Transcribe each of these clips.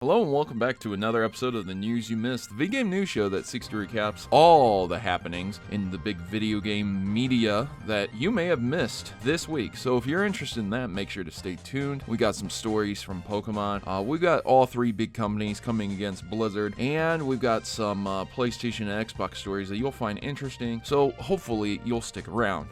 Hello and welcome back to another episode of the News You Missed, the video game news show that seeks to recap all the happenings in the big video game media that you may have missed this week. So if you're interested in that, make sure to stay tuned. We got some stories from Pokémon. We've got all three big companies coming against Blizzard, and we've got some PlayStation and Xbox stories that you'll find interesting. So hopefully you'll stick around.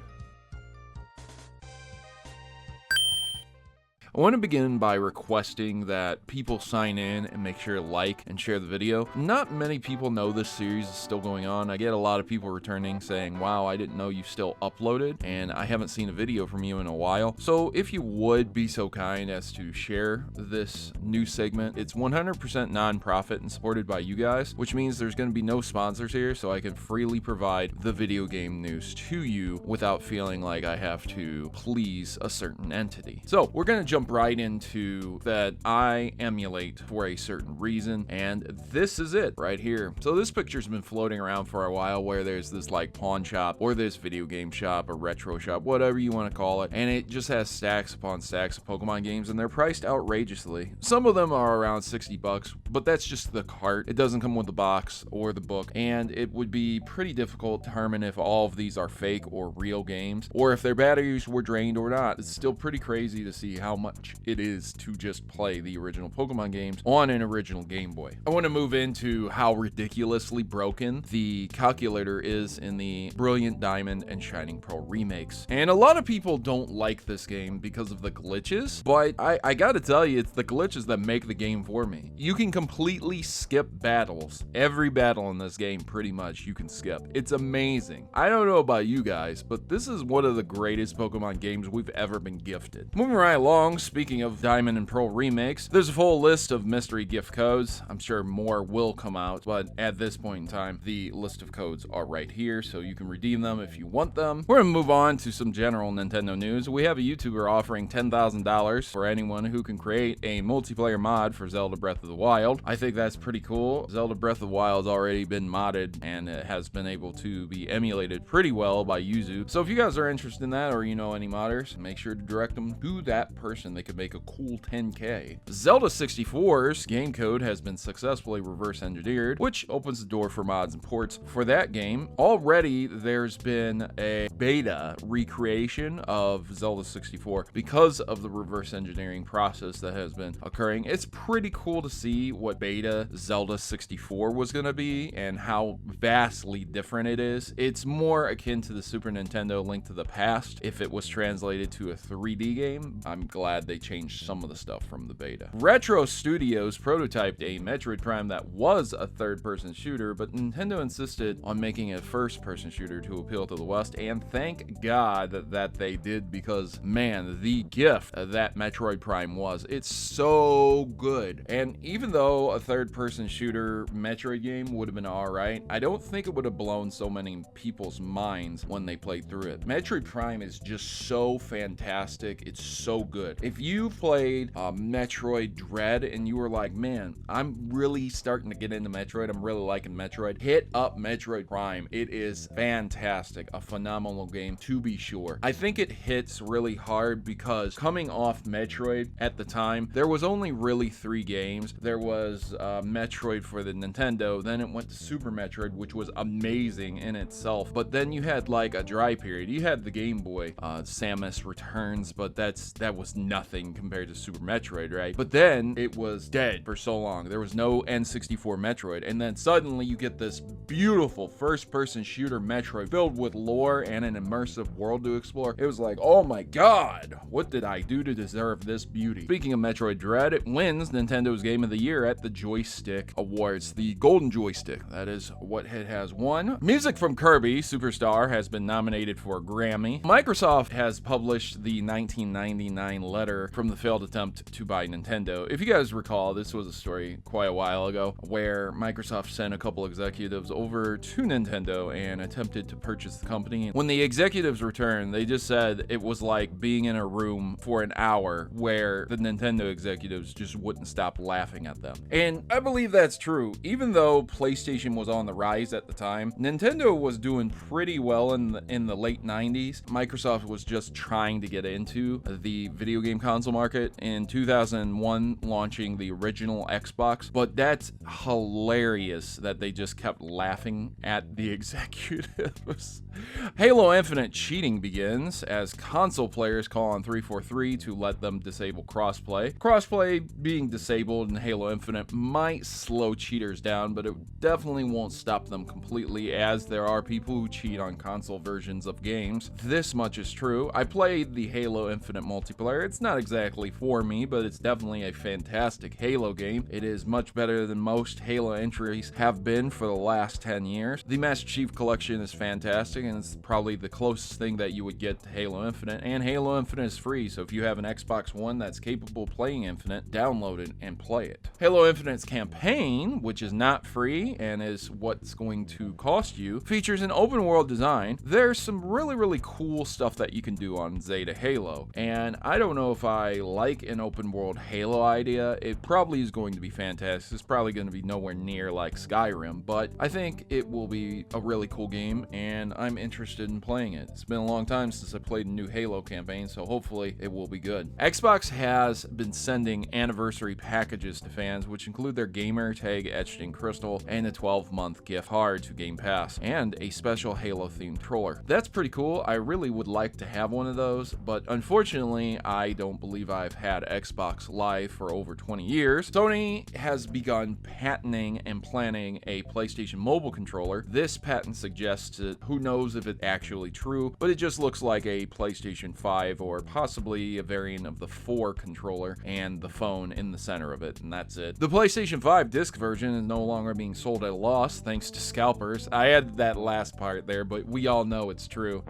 I want to begin by requesting that people sign in and make sure to like and share the video. Not many people know this series is still going on. I get a lot of people returning saying, wow, I didn't know you still uploaded, and I haven't seen a video from you in a while. So if you would be so kind as to share this new segment, it's 100% non-profit and supported by you guys, which means there's going to be no sponsors here, so I can freely provide the video game news to you without feeling like I have to please a certain entity. So we're going to jump right into that I emulate for a certain reason, and this is it right here. So this picture's been floating around for a while where there's this like pawn shop or this video game shop, a retro shop, whatever you want to call it, and it just has stacks upon stacks of Pokemon games, and they're priced outrageously. Some of them are around $60, but that's just the cart. It doesn't come with the box or the book, and it would be pretty difficult to determine if all of these are fake or real games, or if their batteries were drained or not. It's still pretty crazy to see how much it is to just play the original Pokemon games on an original Game Boy. I want to move into how ridiculously broken the calculator is in the brilliant Diamond and Shining Pearl remakes. And a lot of people don't like this game because of the glitches, but I gotta tell you, it's the glitches that make the game for me. You can completely skip battles. Every battle in this game, pretty much, you can skip. It's amazing. I don't know about you guys, but this is one of the greatest Pokemon games we've ever been gifted. Moving right along, speaking of Diamond and Pearl remakes, there's a full list of mystery gift codes. I'm sure more will come out, but at this point in time, the list of codes are right here, so you can redeem them if you want them. We're gonna move on to some general Nintendo news. We have a YouTuber offering $10,000 for anyone who can create a multiplayer mod for Zelda Breath of the Wild. I think that's pretty cool. Zelda Breath of the Wild has already been modded, and it has been able to be emulated pretty well by Yuzu. So if you guys are interested in that, or you know any modders, make sure to direct them to that person. They could make a cool 10K. Zelda 64's game code has been successfully reverse engineered, which opens the door for mods and ports for that game. Already there's been a beta recreation of Zelda 64 because of the reverse engineering process that has been occurring. It's pretty cool to see what beta Zelda 64 was going to be and how vastly different it is. It's more akin to the Super Nintendo Link to the Past if it was translated to a 3D game. I'm glad they changed some of the stuff from the beta. Retro Studios prototyped a Metroid Prime that was a third-person shooter, but Nintendo insisted on making a first-person shooter to appeal to the West, and thank God that they did, because man, the gift that Metroid Prime was. It's so good. And even though a third-person shooter Metroid game would have been alright, I don't think it would have blown so many people's minds when they played through it. Metroid Prime is just so fantastic. It's so good. If you played Metroid Dread and you were like, man, I'm really starting to get into Metroid, I'm really liking Metroid, hit up Metroid Prime. It is fantastic, a phenomenal game to be sure. I think it hits really hard because coming off Metroid at the time, there was only really 3 games. There was Metroid for the Nintendo, then it went to Super Metroid, which was amazing in itself, but then you had like a dry period. You had the Game Boy, Samus Returns, but that was nothing compared to Super Metroid, right? But then it was dead for so long. There was no N64 Metroid, and then suddenly you get this beautiful first-person shooter Metroid filled with lore and an immersive world to explore. It was like, oh my god, what did I do to deserve this beauty? Speaking of Metroid Dread, it wins Nintendo's Game of the Year at the Joystick Awards, the Golden Joystick. That is what it has won. Music from Kirby Superstar has been nominated for a Grammy. Microsoft has published the 1999 letter from the failed attempt to buy Nintendo. If you guys recall, this was a story quite a while ago where Microsoft sent a couple executives over to Nintendo and attempted to purchase the company. When the executives returned, they just said it was like being in a room for an hour where the Nintendo executives just wouldn't stop laughing at them. And I believe that's true. Even though PlayStation was on the rise at the time, Nintendo was doing pretty well in the late 90s. Microsoft was just trying to get into the video game game console market in 2001, launching the original Xbox, but that's hilarious that they just kept laughing at the executives. Halo Infinite cheating begins as console players call on 343 to let them disable crossplay. Crossplay being disabled in Halo Infinite might slow cheaters down, but it definitely won't stop them completely, as there are people who cheat on console versions of games. This much is true. I played the Halo Infinite multiplayer. It's not exactly for me, but it's definitely a fantastic Halo game. It is much better than most Halo entries have been for the last 10 years. The Master Chief Collection is fantastic, and it's probably the closest thing that you would get to Halo Infinite, and Halo Infinite is free, so if you have an Xbox One that's capable of playing Infinite, download it and play it. Halo Infinite's campaign, which is not free and is what's going to cost you, features an open world design. There's some really cool stuff that you can do on Zeta Halo, and I don't know if I like an open world Halo idea. It probably is going to be fantastic. It's probably going to be nowhere near like Skyrim, but I think it will be a really cool game, and I'm interested in playing it. It's been a long time since I played a new Halo campaign, so hopefully it will be good. Xbox has been sending anniversary packages to fans, which include their gamer tag etched in crystal and a 12-month gift card to Game Pass, and a special Halo-themed controller. That's pretty cool. I really would like to have one of those, but unfortunately, I don't believe I've had Xbox Live for over 20 years. Sony has begun patenting and planning a PlayStation mobile controller. This patent suggests that who knows if it's actually true, but it just looks like a PlayStation 5 or possibly a variant of the 4 controller and the phone in the center of it, and that's it. The PlayStation 5 disc version is no longer being sold at a loss thanks to scalpers. I had that last part there, but we all know it's true.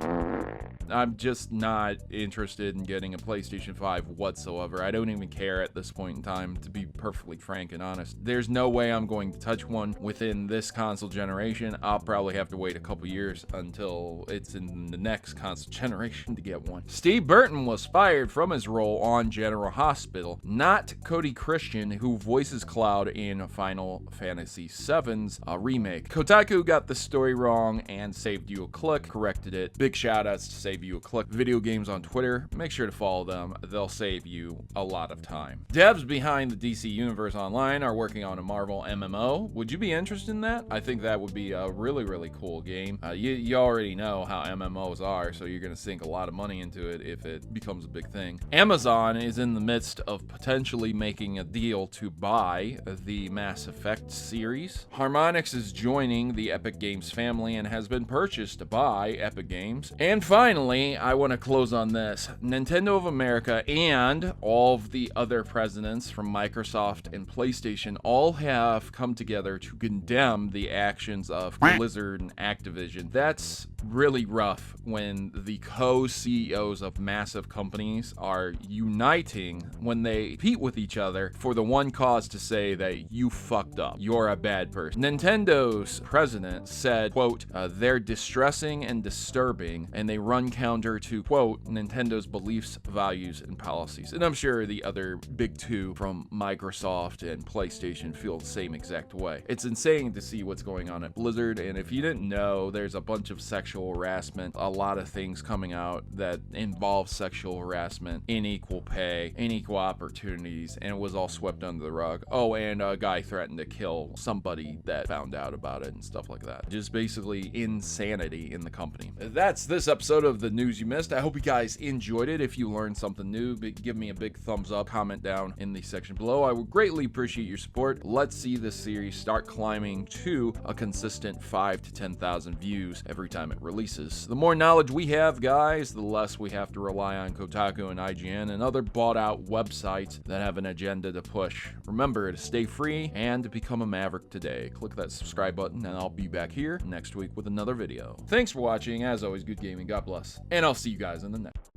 I'm just not interested in getting a PlayStation 5 whatsoever. I don't even care at this point in time, to be perfectly frank and honest. There's no way I'm going to touch one within this console generation. I'll probably have to wait a couple years until it's in the next console generation to get one. Steve Burton was fired from his role on General Hospital, not Cody Christian, who voices Cloud in Final Fantasy VII's remake. Kotaku got the story wrong and Saved You a Click corrected it. Big shout outs to Save You a Click Video Games on Twitter. Make sure to follow them. They'll save you a lot of time. Devs behind the DC Universe Online are working on a Marvel MMO. Would you be interested in that? I think that would be a really cool game. You already know how MMOs are, so you're going to sink a lot of money into it if it becomes a big thing. Amazon is in the midst of potentially making a deal to buy the Mass Effect series. Harmonix is joining the Epic Games family and has been purchased by Epic Games. And finally, I want to close on this. Nintendo of America and all of the other presidents from Microsoft and PlayStation all have come together to condemn the actions of Blizzard and Activision. That's really rough when the co-CEOs of massive companies are uniting when they compete with each other for the one cause to say that you fucked up. You're a bad person. Nintendo's president said, quote, they're distressing and disturbing, and they run counter to, quote, Nintendo's beliefs, values, and policies. And I'm sure the other big two from Microsoft and PlayStation feel the same exact way. It's insane to see what's going on at Blizzard, and if you didn't know, there's a bunch of sexual harassment, a lot of things coming out that involve sexual harassment, unequal pay, unequal opportunities, and it was all swept under the rug. Oh, and a guy threatened to kill somebody that found out about it and stuff like that. Just basically insanity in the company. That's this episode of The News You Missed. I hope you guys enjoyed it. If you learned something new, give me a big thumbs up, comment down in the section below. I would greatly appreciate your support. Let's see this series start climbing to a consistent 5,000 to 10,000 views every time it releases. The more knowledge we have, guys, the less we have to rely on Kotaku and IGN and other bought-out websites that have an agenda to push. Remember to stay free and to become a maverick today. Click that subscribe button and I'll be back here next week with another video. Thanks for watching. As always, good gaming. God bless. And I'll see you guys in the next.